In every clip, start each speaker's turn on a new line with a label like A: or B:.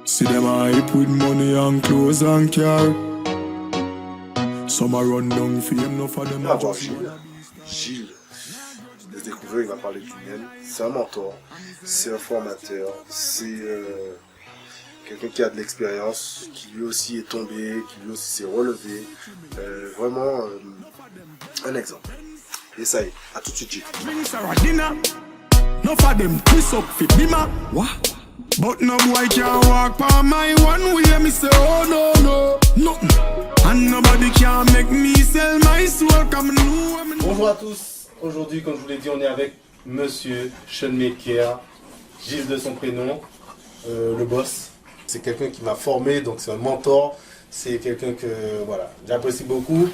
A: See them hype with money and clothes and car. Some are run down fame, no for them.
B: Gilles, je l'ai découvert, il m'a parlé du mien. C'est un mentor, c'est un formateur, c'est quelqu'un qui a de l'expérience, qui lui aussi est tombé, qui lui aussi s'est relevé. Vraiment un exemple. Et ça y est, à tout de suite Gilles.
A: No for them twist up fi bima. What? But no boy can walk by my one way. Me say oh no no nothing. And nobody can make me sell my soul. Come know.
C: Bonjour à tous. Aujourd'hui, comme je vous l'ai dit, on est avec Monsieur Schoenmaker, Gilles de son prénom, le boss. C'est quelqu'un qui m'a formé, donc c'est un mentor. C'est quelqu'un que voilà, j'apprécie beaucoup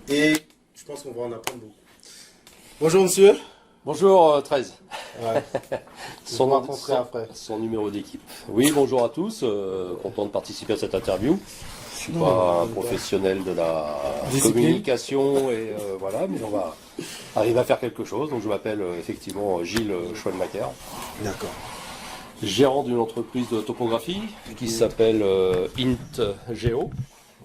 C: et je pense qu'on va en apprendre beaucoup. Bonjour monsieur.
D: Bonjour 13.
C: Ouais.
D: Son numéro d'équipe. Oui, bonjour à tous. Content de participer à cette interview. Je suis pas un professionnel de la communication et voilà, mais on va arriver à faire quelque chose. Donc je m'appelle effectivement Gilles Schoenmaker.
B: D'accord.
D: Gérant d'une entreprise de topographie qui s'appelle Int Géo.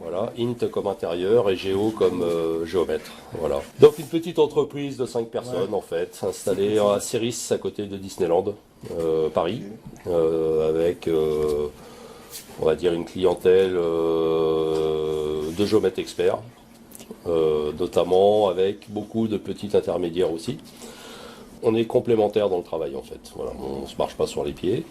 D: Voilà, Int comme intérieur et Géo comme géomètre. Voilà. Donc une petite entreprise de 5 personnes en fait, installée à Céris à côté de Disneyland, Paris, avec on va dire une clientèle de géomètres experts, notamment avec beaucoup de petits intermédiaires aussi. On est complémentaires dans le travail en fait. Voilà, on ne se marche pas sur les pieds.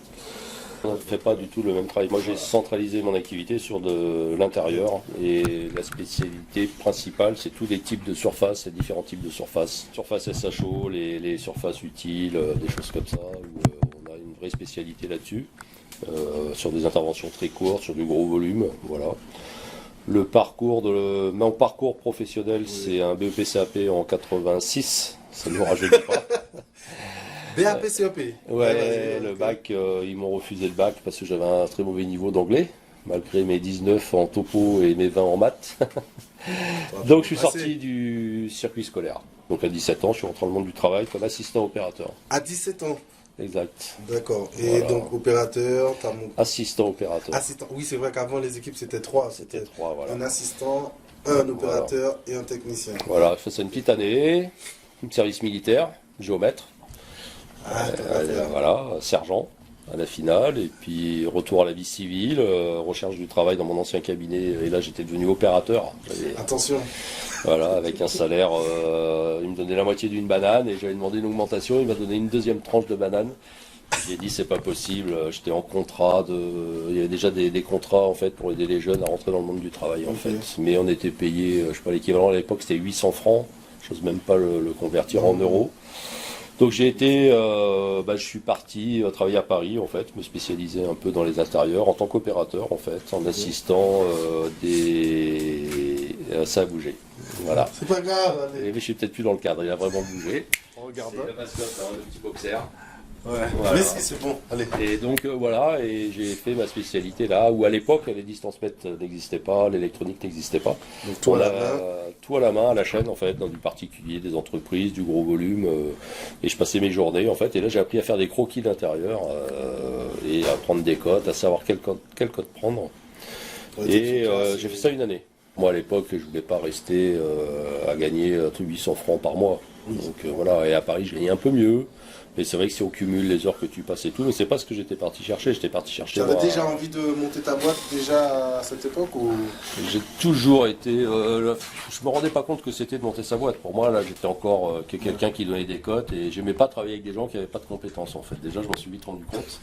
D: On ne fait pas du tout le même travail. Moi, j'ai centralisé mon activité sur de l'intérieur et la spécialité principale, c'est tous les types de surfaces, les différents types de surfaces. Surface SHO, les surfaces utiles, des choses comme ça, où on a une vraie spécialité là-dessus, sur des interventions très courtes, sur du gros volume, voilà. Mon parcours professionnel, c'est un BEP-CAP en 86, ça ne nous rajeunit pas.
C: BAP-CAP.
D: Ouais, le bac, ils m'ont refusé le bac parce que j'avais un très mauvais niveau d'anglais, malgré mes 19 en topo et mes 20 en maths. Donc je suis sorti du circuit scolaire. Donc à 17 ans, je suis rentré dans le monde du travail comme assistant opérateur.
B: À 17 ans.
D: Exact.
B: D'accord. Et
D: voilà.
B: donc opérateur,
D: assistant opérateur.
B: Assistant. Oui, c'est vrai qu'avant les équipes c'était 3.
D: C'était 3, voilà.
B: Un assistant, un opérateur et un technicien.
D: Voilà, je faisais une petite année, service militaire, géomètre. Voilà, sergent à la finale, et puis retour à la vie civile, recherche du travail dans mon ancien cabinet, et là j'étais devenu opérateur.
B: Attention.
D: Voilà, avec un salaire, il me donnait la moitié d'une banane, et j'avais demandé une augmentation, il m'a donné une deuxième tranche de banane. J'ai dit c'est pas possible, j'étais en contrat, il y avait déjà des contrats en fait pour aider les jeunes à rentrer dans le monde du travail en fait, mais on était payé, je sais pas, l'équivalent à l'époque c'était 800 francs, j'ose même pas le convertir en euros. Donc j'ai été, je suis parti travailler à Paris en fait, me spécialiser un peu dans les intérieurs en tant qu'opérateur en fait, en assistant ça a bougé. Voilà.
B: C'est pas grave.
D: Et, mais je suis peut-être plus dans le cadre, il a vraiment bougé.
B: Regarde.
D: C'est la mascotte, hein, le petit boxer.
B: Ouais.
D: Voilà.
B: Mais si, c'est bon. Allez.
D: Et donc voilà, et j'ai fait ma spécialité là, où à l'époque les distancemètres n'existaient pas, l'électronique n'existait pas.
B: Donc tout à la main.
D: Tout à la main, à la chaîne en fait, dans du particulier, des entreprises, du gros volume, et je passais mes journées en fait, et là j'ai appris à faire des croquis d'intérieur, et à prendre des cotes, à savoir quelle cote prendre. Et j'ai fait ça une année. Moi à l'époque je voulais pas rester à gagner 800 francs par mois. Donc voilà, et à Paris je gagnais un peu mieux. Mais c'est vrai que si on cumule les heures que tu passes et tout, mais c'est pas ce que j'étais parti chercher. J'étais parti chercher.
B: Tu avais déjà envie de monter ta boîte déjà à cette époque ou...
D: J'ai toujours été. Je me rendais pas compte que c'était de monter sa boîte. Pour moi, là, j'étais encore quelqu'un qui donnait des cotes et j'aimais pas travailler avec des gens qui avaient pas de compétences en fait. Déjà, je m'en suis vite rendu compte.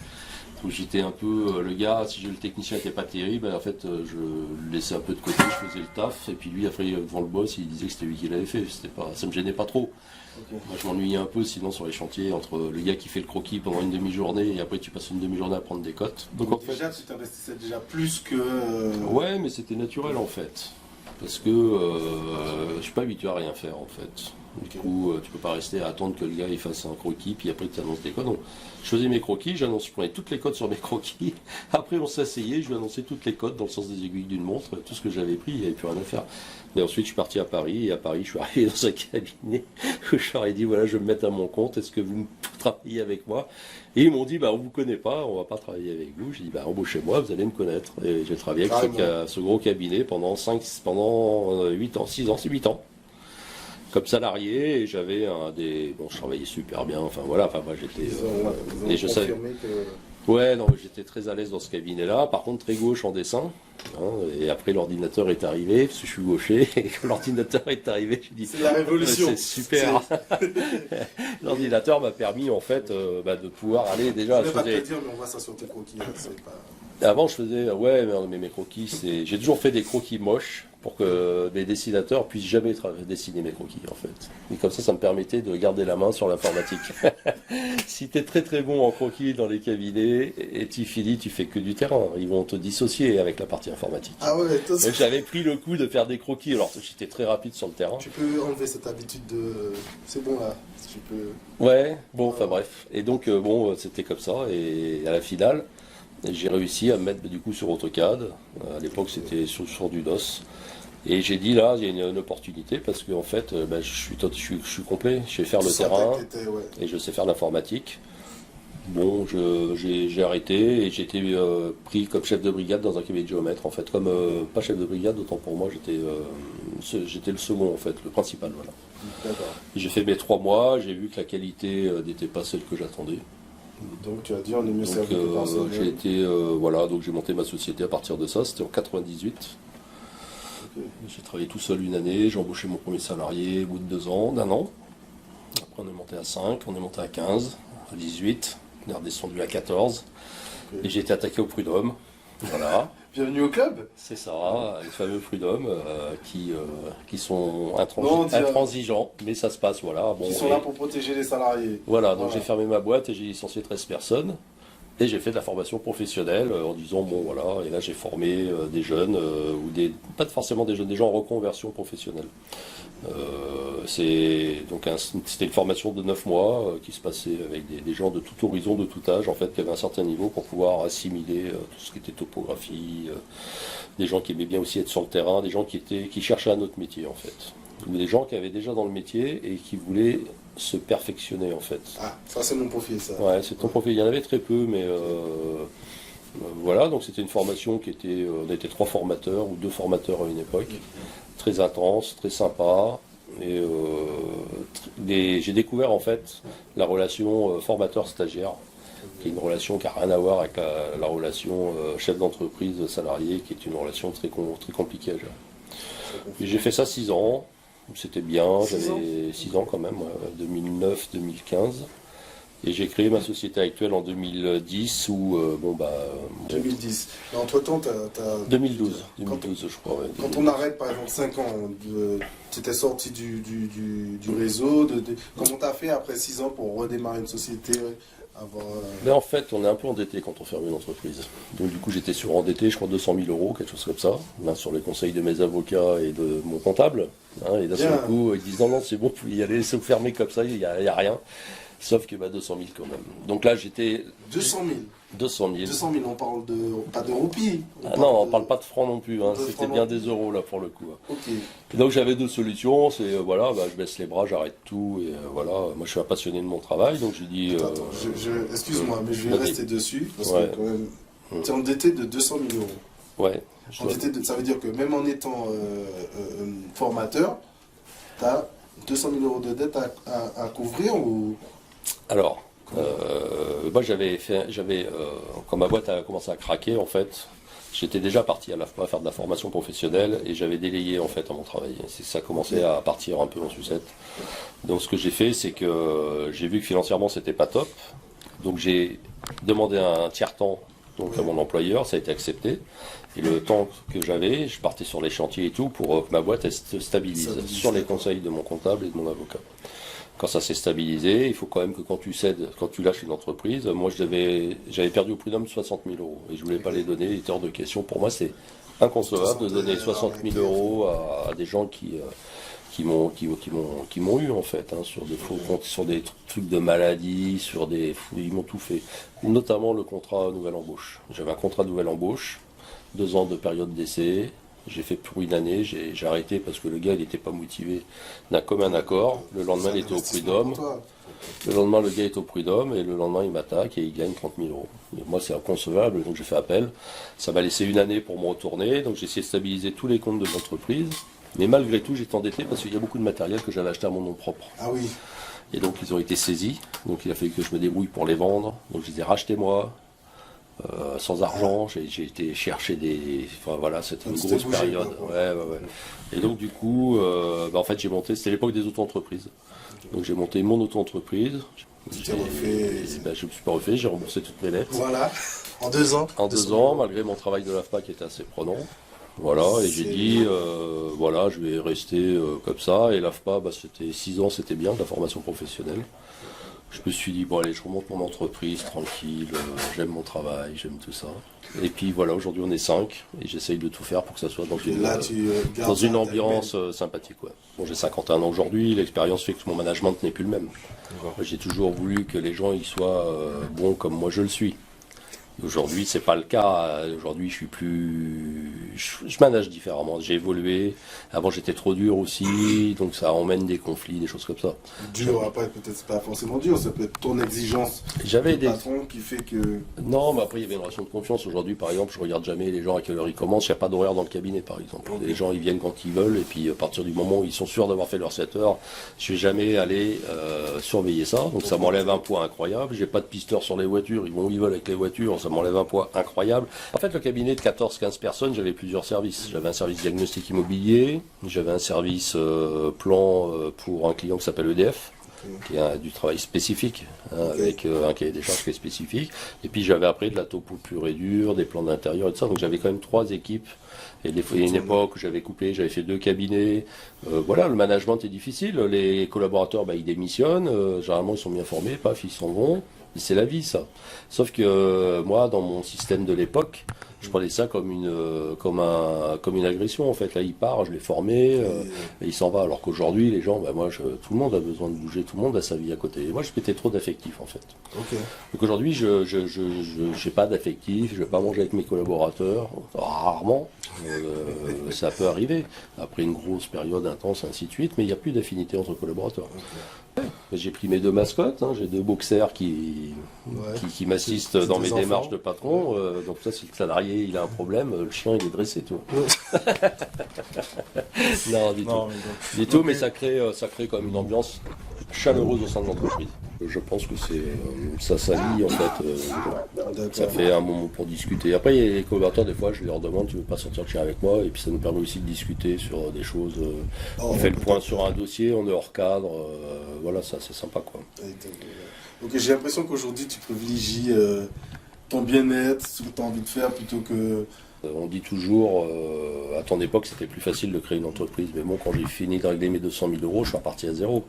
D: Donc j'étais un peu le gars. Si le technicien était pas terrible, en fait, je le laissais un peu de côté. Je faisais le taf et puis lui, après, devant le boss, il disait que c'était lui qui l'avait fait. Ça me gênait pas trop. Moi, je m'ennuyais un peu sinon sur les chantiers entre le gars qui fait le croquis pendant une demi-journée et après tu passes une demi-journée à prendre des cotes.
B: Donc en déjà tu t'investissais déjà plus que...
D: Ouais, mais c'était naturel en fait. Parce que je suis pas habitué à rien faire en fait. Du coup, tu peux pas rester à attendre que le gars il fasse un croquis puis après tu annonces des cotes. Donc, je faisais mes croquis, je prenais toutes les cotes sur mes croquis. Après on s'asseyait, je lui annonçais toutes les cotes dans le sens des aiguilles d'une montre, tout ce que j'avais pris, il n'y avait plus rien à faire. Et ensuite je suis parti à Paris, et à Paris je suis arrivé dans un cabinet où je leur ai dit voilà, je vais me mettre à mon compte, est-ce que vous me travailler avec moi. Et ils m'ont dit, bah, on vous connaît pas, on va pas travailler avec vous. J'ai dit, bah, embauchez-moi, vous allez me connaître. Et j'ai travaillé avec ce gros cabinet pendant 8 ans, 6 ans, c'est 8 ans. Comme salarié, et j'avais bon, je travaillais super bien, enfin voilà, enfin moi j'étais, et je savais. Ouais, non, j'étais très à l'aise dans ce cabinet-là. Par contre, très gauche en dessin. Hein, et après, l'ordinateur est arrivé, parce que je suis gaucher. Et quand l'ordinateur est arrivé, je dis.
C: C'est la révolution.
D: C'est super. L'ordinateur m'a permis, en fait, de pouvoir aller déjà.
B: Je vais pas te le dire, mais on voit ça sur tes croquis.
D: Avant, je faisais, mais mes croquis, j'ai toujours fait des croquis moches pour que les dessinateurs puissent jamais dessiner mes croquis, en fait. Et comme ça me permettait de garder la main sur l'informatique. Si tu es très très bon en croquis dans les cabinets, et tu finis, tu fais que du terrain. Ils vont te dissocier avec la partie informatique.
B: Ah ouais,
D: donc j'avais pris le coup de faire des croquis, alors j'étais très rapide sur le terrain.
B: Tu peux enlever cette habitude de... C'est bon là, si tu peux...
D: Ouais, bon, enfin bref. Et donc, bon, c'était comme ça, et à la finale, j'ai réussi à me mettre du coup sur AutoCAD. À l'époque, c'était sur du DOS. Et j'ai dit là, il y a une opportunité parce qu'en fait, je suis complet. Je sais faire le terrain et je sais faire l'informatique. Bon, j'ai arrêté et j'ai été pris comme chef de brigade dans un cabinet de géomètre. En fait, comme pas chef de brigade, autant pour moi, j'étais le second en fait, le principal. Voilà. J'ai fait mes 3 mois. J'ai vu que la qualité n'était pas celle que j'attendais.
B: Donc tu as dit on est mieux servi que personnel.
D: J'ai été donc j'ai monté ma société à partir de ça, c'était en 98. J'ai travaillé tout seul une année, j'ai embauché mon premier salarié au bout de 2 ans, d'un an. Après on est monté à 5, on est monté à 15, à 18, on est redescendu à 14. Et j'ai été attaqué au prud'homme. Voilà.
B: Bienvenue au club.
D: C'est ça, les fameux prud'hommes qui sont intransigeants, mais ça se passe, voilà. Bon,
B: qui sont là pour protéger les salariés.
D: Voilà, donc j'ai fermé ma boîte et j'ai licencié 13 personnes. Et j'ai fait de la formation professionnelle en disant, bon voilà, et là j'ai formé des jeunes, pas forcément des jeunes, des gens en reconversion professionnelle. C'était une formation de 9 mois qui se passait avec des gens de tout horizon, de tout âge, en fait, qui avaient un certain niveau pour pouvoir assimiler tout ce qui était topographie, des gens qui aimaient bien aussi être sur le terrain, des gens qui cherchaient un autre métier en fait. Ou des gens qui avaient déjà dans le métier et qui voulaient se perfectionner en fait.
B: Ah, ça c'est mon profil ça.
D: Ouais, c'est ton profil. Il y en avait très peu, mais voilà, donc c'était une formation on était 3 formateurs ou 2 formateurs à une époque, très intense, très sympa. Et j'ai découvert en fait la relation formateur-stagiaire, qui est une relation qui n'a rien à voir avec la relation chef d'entreprise-salarié, qui est une relation très compliquée à gérer. Et j'ai fait ça 6 ans. C'était bien, j'avais 6 ans quand même, 2009-2015. Et j'ai créé ma société actuelle en 2010 où,
B: 2010. Mais entre-temps,
D: 2012, je crois. Ouais,
B: quand on arrête par exemple 5 ans, tu étais sorti du réseau, comment t'as fait après 6 ans pour redémarrer une société
D: Mais en fait, on est un peu endetté quand on ferme une entreprise. Donc du coup, j'étais surendetté, je crois 200 000 euros, quelque chose comme ça, là, sur les conseils de mes avocats et de mon comptable. Hein, et d'un seul coup, ils disent non, c'est bon, vous pouvez y aller, laissez-vous fermer comme ça, il n'y a rien. Sauf que 200 000 quand même. Donc là, j'étais...
B: 200 000
D: 200 000.
B: 200 000, on parle pas de roupies.
D: On parle pas de francs non plus, hein. C'était bien des euros là pour le coup.
B: Ok.
D: Et donc j'avais 2 solutions, c'est je baisse les bras, j'arrête tout, et voilà, moi je suis un passionné de mon travail, donc j'ai dit...
B: Attends, excuse-moi, mais je vais rester dessus, parce que quand même, tu es endetté de 200 000 euros.
D: Ouais.
B: Ça veut dire que même en étant formateur, tu as 200 000 euros de dette à couvrir ou...
D: Alors, moi quand ma boîte a commencé à craquer, en fait, j'étais déjà parti à faire de la formation professionnelle et j'avais délayé en fait à mon travail. Ça commençait à partir un peu en sucette. Donc ce que j'ai fait, c'est que j'ai vu que financièrement c'était pas top. Donc j'ai demandé un tiers-temps à mon employeur, ça a été accepté. Et le temps que j'avais, je partais sur les chantiers et tout pour que ma boîte elle se stabilise sur les conseils de mon comptable et de mon avocat. Quand ça s'est stabilisé, il faut quand même que quand tu lâches une entreprise, moi j'avais perdu au prud'homme 60 000 euros et je voulais pas les donner, il était hors de question. Pour moi c'est inconcevable de donner 60 000 euros à des gens qui m'ont eu en fait, hein, sur des faux comptes, sur des trucs de maladie, ils m'ont tout fait. Notamment le contrat nouvelle embauche. J'avais un contrat nouvelle embauche, 2 ans de période d'essai. J'ai fait pour une année, j'ai arrêté parce que le gars il n'était pas motivé d'un commun accord. Le lendemain il était au prud'homme. Le lendemain, le gars est au prud'homme et le lendemain, il m'attaque et il gagne 30 000 euros. Et moi, c'est inconcevable, donc j'ai fait appel. Ça m'a laissé une année pour me retourner, donc j'ai essayé de stabiliser tous les comptes de l'entreprise. Mais malgré tout, j'étais endetté parce qu'il y a beaucoup de matériel que j'avais acheté à mon nom propre.
B: Ah oui.
D: Et donc, ils ont été saisis. Donc, il a fallu que je me débrouille pour les vendre. Donc, je les ai rachetés moi. Sans argent, j'ai été chercher des... Enfin voilà, c'était une grosse période. Ouais. Et donc du coup, en fait j'ai monté, c'était l'époque des auto-entreprises. Donc j'ai monté mon auto-entreprise.
B: Tu t'es refait...
D: Je me suis pas refait, j'ai remboursé toutes mes dettes.
B: Voilà, en 2 ans.
D: En 2 ans, malgré mon travail de l'AFPA qui était assez prenant. Voilà, et j'ai dit, voilà, je vais rester comme ça. Et l'AFPA, c'était 6 ans, c'était bien, de la formation professionnelle. Je me suis dit, bon allez, je remonte mon entreprise, tranquille, j'aime mon travail, j'aime tout ça. Et puis voilà, aujourd'hui on est 5, et j'essaye de tout faire pour que ça soit dans une ambiance sympathique. Ouais. Bon, j'ai 51 ans aujourd'hui, l'expérience fait que mon management n'est plus le même. J'ai toujours voulu que les gens ils soient bons comme moi je le suis. Aujourd'hui, c'est pas le cas. Aujourd'hui, je suis plus, je manage différemment. J'ai évolué. Avant, j'étais trop dur aussi, donc ça emmène des conflits, des choses comme ça.
B: Dur, après, peut-être pas forcément dur. Ça peut être ton exigence.
D: J'avais des
B: patrons qui fait que.
D: Non, mais après, il y avait une relation de confiance. Aujourd'hui, par exemple, je regarde jamais les gens à quelle heure ils commencent. Il n'y a pas d'horaire dans le cabinet, par exemple. Les gens, ils viennent quand ils veulent, et puis à partir du moment où ils sont sûrs d'avoir fait leurs 7 heures, je vais jamais aller surveiller ça. Donc ça m'enlève un poids incroyable. J'ai pas de pisteur sur les voitures. Ils vont où ils veulent avec les voitures. Ça m'enlève un poids incroyable. En fait, le cabinet de 14-15 personnes, j'avais plusieurs services. J'avais un service diagnostic immobilier, j'avais un service plan pour un client qui s'appelle EDF, qui a du travail spécifique, avec un cahier des charges qui est spécifique. Et puis j'avais après de la topo pure et dure, des plans d'intérieur et tout ça. Donc j'avais quand même 3 équipes. Et il y a une époque où j'avais coupé, j'avais fait 2 cabinets. Voilà, le management est difficile. Les collaborateurs, ils démissionnent. Généralement, ils sont bien formés, paf, ils s'en vont. C'est la vie, ça. Sauf que moi, dans mon système de l'époque, je prenais ça comme une agression, en fait. Là, il part, je l'ai formé, et il s'en va. Alors qu'aujourd'hui, les gens, tout le monde a besoin de bouger, tout le monde a sa vie à côté. Et moi, je mettais trop d'affectif, en fait. Donc aujourd'hui, je n'ai pas d'affectif, je ne vais pas manger avec mes collaborateurs, rarement. Ça peut arriver, après une grosse période intense, ainsi de suite, mais il n'y a plus d'affinité entre collaborateurs. J'ai pris mes 2 mascottes, j'ai 2 boxers qui m'assistent dans mes démarches de patron. Donc ça, si le salarié il a un problème, le chien il est dressé, tout. Non, du tout, mais ça crée quand même une ambiance chaleureuse au sein de l'entreprise. Je pense que ça s'allie en fait. Ça fait un moment pour discuter. Après, il y a les collaborateurs, des fois, je leur demande, tu veux pas sortir le chien avec moi, et puis ça nous permet aussi de discuter sur des choses. On fait le point sur un dossier, on est hors cadre. Voilà, ça c'est sympa quoi.
B: Donc j'ai l'impression qu'aujourd'hui tu privilégies ton bien-être, ce que tu as envie de faire plutôt que...
D: On dit toujours, à ton époque c'était plus facile de créer une entreprise, mais bon, quand j'ai fini de régler mes 200 000 euros, je suis reparti à zéro.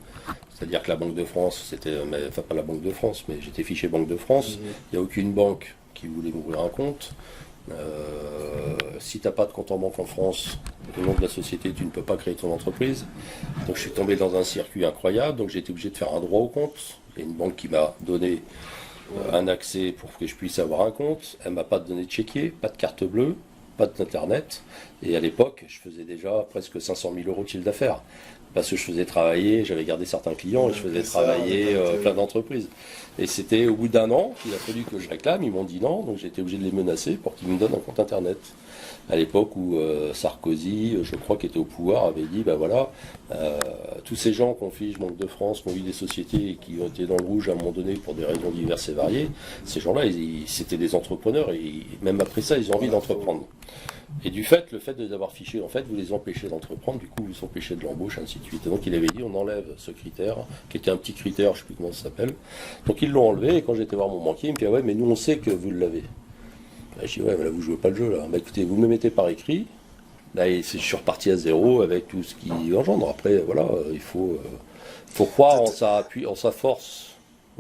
D: C'est-à-dire que la Banque de France, enfin pas la Banque de France, mais j'étais fiché Banque de France, il n'y a aucune banque qui voulait m'ouvrir un compte. Si tu n'as pas de compte en banque en France, au nom de la société, tu ne peux pas créer ton entreprise. Donc je suis tombé dans un circuit incroyable, donc j'ai été obligé de faire un droit au compte. Il y a une banque qui m'a donné un accès pour que je puisse avoir un compte. Elle ne m'a pas donné de chéquier, pas de carte bleue, pas d'internet. Et à l'époque, je faisais déjà presque 500 000 euros de chiffre d'affaires. Parce que je faisais travailler, j'avais gardé certains clients et je faisais travailler plein d'entreprises. Et c'était au bout d'1 an qu'il a fallu que je réclame. Ils m'ont dit non, donc j'ai été obligé de les menacer pour qu'ils me donnent un compte internet. À l'époque où Sarkozy, je crois, qui était au pouvoir, avait dit, tous ces gens qu'on fiche Banque de France, qui ont eu des sociétés et qui ont été dans le rouge à un moment donné pour des raisons diverses et variées, ces gens-là, c'était des entrepreneurs et même après ça, ils ont envie d'entreprendre. Et le fait de les avoir fichés, en fait, vous les empêchez d'entreprendre, du coup, vous empêchez de l'embauche, ainsi de suite. Et donc, il avait dit, on enlève ce critère, qui était un petit critère, je ne sais plus comment ça s'appelle. Donc, ils l'ont enlevé, et quand j'étais voir mon banquier, il me dit, ah ouais, mais nous, on sait que vous l'avez. Je dis, ouais, mais là, vous jouez pas le jeu, là. Écoutez, vous me mettez par écrit. Là, je suis reparti à zéro avec tout ce qui engendre. Après, voilà, il faut croire en sa force.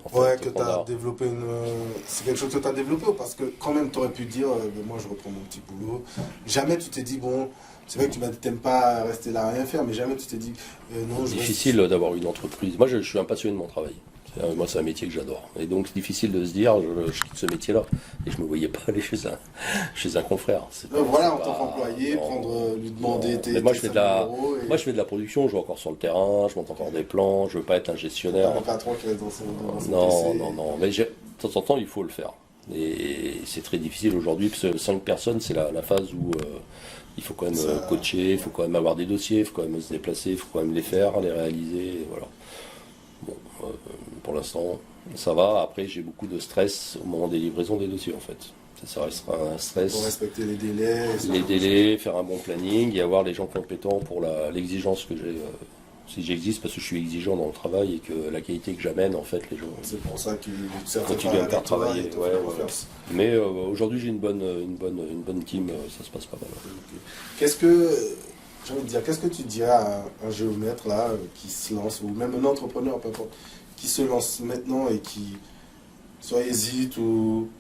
D: En fait,
B: que tu as développé c'est quelque chose que tu as développé, parce que quand même, tu aurais pu dire, moi, je reprends mon petit boulot. Jamais tu t'es dit, bon, c'est vrai que tu m'as dit, t'aimes pas rester là à rien faire, mais jamais tu t'es dit, non,
D: c'est difficile d'avoir une entreprise. Moi, je suis un passionné de mon travail. Moi, c'est un métier que j'adore. Et donc, c'est difficile de se dire, je quitte ce métier-là. Et je me voyais pas aller chez un confrère.
B: Voilà, en tant qu'employé, lui demander tes
D: moi, je fais de la,
B: 5 000 €.
D: moi, je fais de la production, je vais encore sur le terrain, je monte encore des plans, je veux pas être un gestionnaire.
B: Un patron qui reste dans son
D: Non,
B: PC.
D: non. Mais de temps en temps, il faut le faire. Et c'est très difficile aujourd'hui, parce que 5 personnes, c'est la phase où il faut quand même coacher, il faut quand même avoir des dossiers, il faut quand même se déplacer, il faut quand même les faire, les réaliser, et voilà. Bon, pour l'instant, ça va. Après, j'ai beaucoup de stress au moment des livraisons des dossiers, en fait. Ça restera un stress.
B: Pour respecter les délais.
D: Les délais, faire un bon planning et avoir les gens compétents pour l'exigence que j'ai. Si j'existe, parce que je suis exigeant dans le travail et que la qualité que j'amène, en fait, les gens
B: C'est pour ça qu'ils
D: continuent à me faire travailler. Ouais. Mais aujourd'hui, j'ai une bonne team, ça se passe pas mal.
B: Qu'est-ce que tu dirais à un géomètre là qui se lance, ou même un entrepreneur, peu importe, qui se lance maintenant et qui soit hésite ou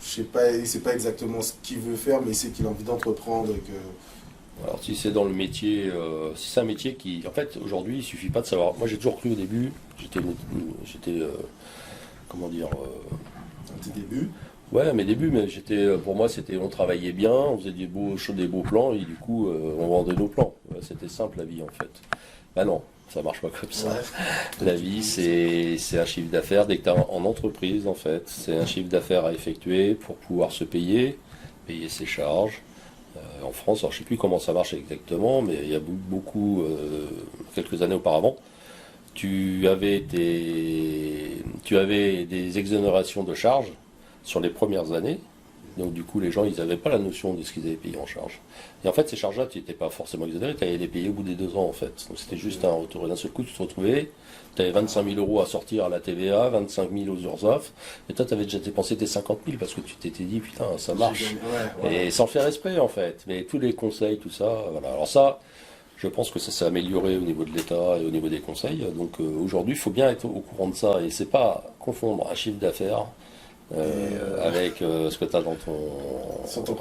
B: je sais pas, il sait pas exactement ce qu'il veut faire, mais il sait qu'il a envie d'entreprendre et que...
D: Alors si c'est dans le métier, si c'est un métier qui, en fait, aujourd'hui, il suffit pas de savoir. Moi, j'ai toujours cru au début, comment dire,
B: Un petit début.
D: Ouais, mes débuts, mais pour moi, on travaillait bien, on faisait des beaux plans et du coup, on vendait nos plans. Ouais, c'était simple la vie en fait. Bah non, ça marche pas comme ça. Ouais. La vie, c'est un chiffre d'affaires. Dès que tu es en entreprise, en fait, c'est un chiffre d'affaires à effectuer pour pouvoir se payer ses charges. En France, alors je sais plus comment ça marche exactement, mais il y a beaucoup, quelques années auparavant, tu avais des exonérations de charges sur les premières années. Donc du coup, les gens, ils n'avaient pas la notion de ce qu'ils avaient payé en charge. Et en fait, ces charges-là, tu n'étais pas forcément exonéré, tu allais les payer au bout des 2 ans, en fait. Donc c'était juste un retour. Et d'un seul coup, tu te retrouvais, tu avais 25 000 € à sortir à la TVA, 25 000 aux URSSAF, et toi, tu avais déjà dépensé tes 50 000 parce que tu t'étais dit, putain, ça marche. Ouais. Et sans faire esprit, en fait. Mais tous les conseils, tout ça, voilà. Alors ça, je pense que ça s'est amélioré au niveau de l'État et au niveau des conseils. Donc aujourd'hui, il faut bien être au courant de ça. Et c'est pas confondre un chiffre d'affaires avec ce que tu as sur ton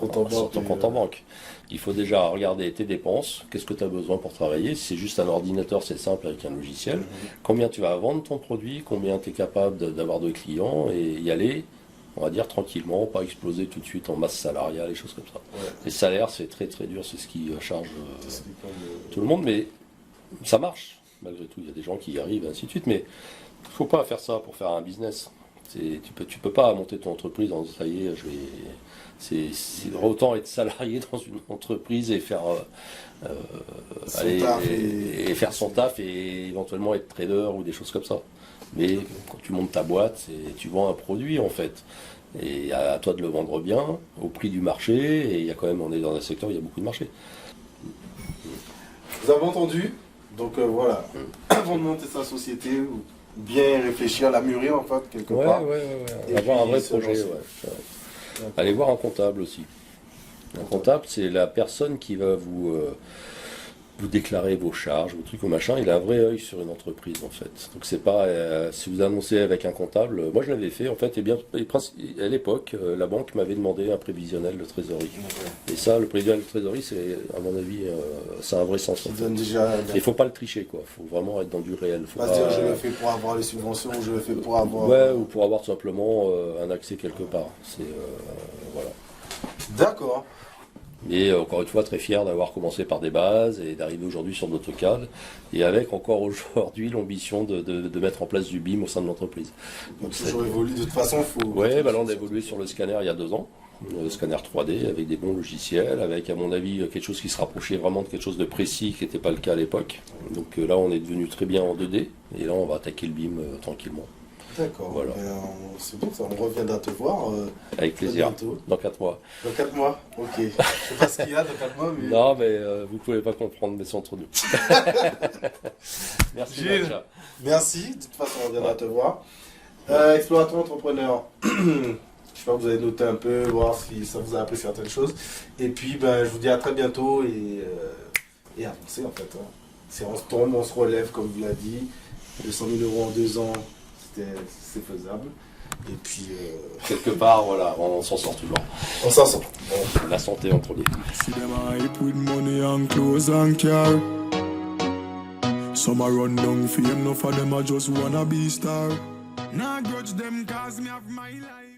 D: compte en banque. Il faut déjà regarder tes dépenses, qu'est-ce que tu as besoin pour travailler. Si c'est juste un ordinateur, c'est simple avec un logiciel. Combien tu vas vendre ton produit, combien tu es capable d'avoir de clients et y aller, on va dire tranquillement, pas exploser tout de suite en masse salariale, et choses comme ça. Ouais. Les salaires, c'est très très dur, c'est ce qui charge tout le monde, mais ça marche. Malgré tout, il y a des gens qui y arrivent, et ainsi de suite, mais il ne faut pas faire ça pour faire un business. Tu peux pas monter ton entreprise en disant ça y est, c'est autant être salarié dans une entreprise et faire faire son taf et éventuellement être trader ou des choses comme ça. Mais quand tu montes ta boîte, tu vends un produit en fait. Et à toi de le vendre bien, au prix du marché, et il y a quand même, on est dans un secteur où il y a beaucoup de marché.
B: Vous avez entendu? Donc voilà, avant de monter sa société, bien réfléchir, la mûrir en fait, quelque part.
D: Ouais. Avoir un vrai projet, Allez voir un comptable aussi. Un comptable, c'est la personne qui va vous déclarez vos charges, vos trucs ou machin, il a un vrai œil sur une entreprise en fait. Donc c'est pas si vous annoncez avec un comptable, moi je l'avais fait en fait, à l'époque la banque m'avait demandé un prévisionnel de trésorerie. Et ça, le prévisionnel de trésorerie, c'est à mon avis, c'est un vrai sens. Il faut pas le tricher quoi, il faut vraiment être dans du réel. Faut
B: pas se dire je le fais pour avoir les subventions, je le fais pour avoir.
D: Ouais, ou pour avoir simplement un accès quelque part. Voilà.
B: D'accord.
D: Et encore une fois, très fier d'avoir commencé par des bases et d'arriver aujourd'hui sur notre cadre, et avec encore aujourd'hui l'ambition de mettre en place du BIM au sein de l'entreprise.
B: Donc toujours évoluer, de toute façon, il faut...
D: Ouais, là on a évolué sur le scanner il y a 2 ans, le scanner 3D, avec des bons logiciels, avec à mon avis quelque chose qui se rapprochait vraiment de quelque chose de précis qui n'était pas le cas à l'époque. Donc là on est devenu très bien en 2D, et là on va attaquer le BIM tranquillement.
B: D'accord, voilà. C'est bon, ça, on reviendra te voir.
D: Avec plaisir, dans 4 mois.
B: Dans 4 mois, ok. Je sais pas ce qu'il y a dans 4 mois, mais...
D: Non, mais vous pouvez pas comprendre, mais c'est entre nous. Merci
B: Gilles. Merci, de toute façon on reviendra te voir. Explorateur entrepreneur, je sais pas, vous avez noté un peu, voir si ça vous a appris certaines choses. Et puis, je vous dis à très bientôt et avancez en fait. Si on se tombe, on se relève, comme vous l'avez dit. 200 000 € en 2 ans. C'est faisable. Et puis...
D: quelque part, voilà, on s'en sort toujours.
B: On s'en sort.
D: Bon. La santé en premier.
A: See them hype with money and clothes and car. Some a run down fame, enough of them a just wanna be star. Nah grudge them cause me have my life.